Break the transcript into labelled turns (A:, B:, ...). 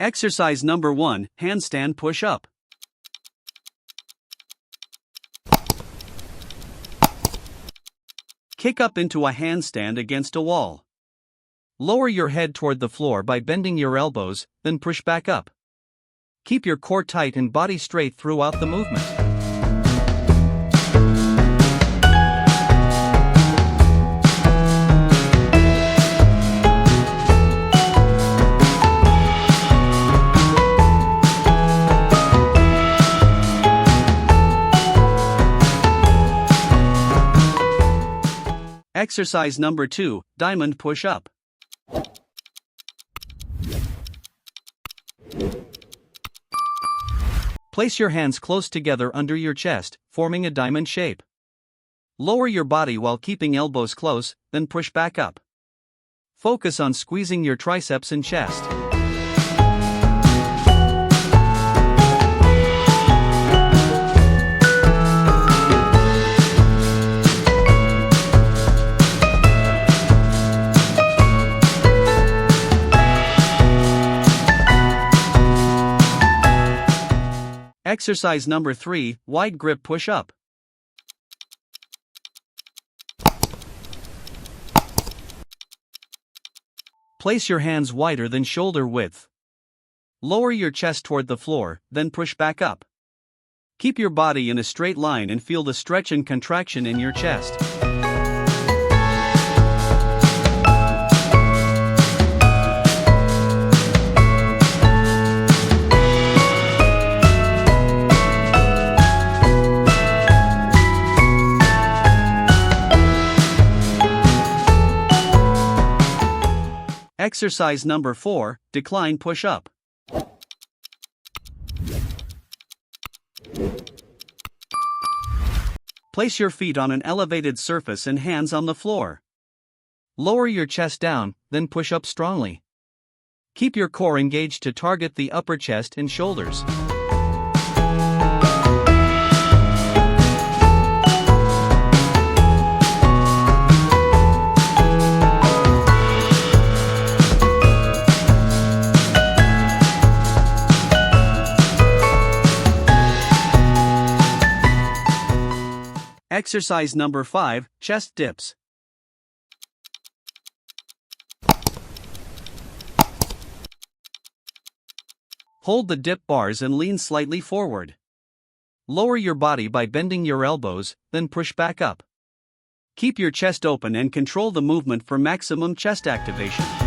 A: Exercise number 1, handstand push-up. Kick up into a handstand against a wall. Lower your head toward the floor by bending your elbows, then push back up. Keep your core tight and body straight throughout the movement. Exercise number 2, diamond push-up. Place your hands close together under your chest, forming a diamond shape. Lower your body while keeping elbows close, then push back up. Focus on squeezing your triceps and chest. Exercise number 3, wide grip push-up. Place your hands wider than shoulder width. Lower your chest toward the floor, then push back up. Keep your body in a straight line and feel the stretch and contraction in your chest. Exercise number 4, decline push-up. Place your feet on an elevated surface and hands on the floor. Lower your chest down, then push up strongly. Keep your core engaged to target the upper chest and shoulders. Exercise number 5, chest dips. Hold the dip bars and lean slightly forward. Lower your body by bending your elbows, then push back up. Keep your chest open and control the movement for maximum chest activation.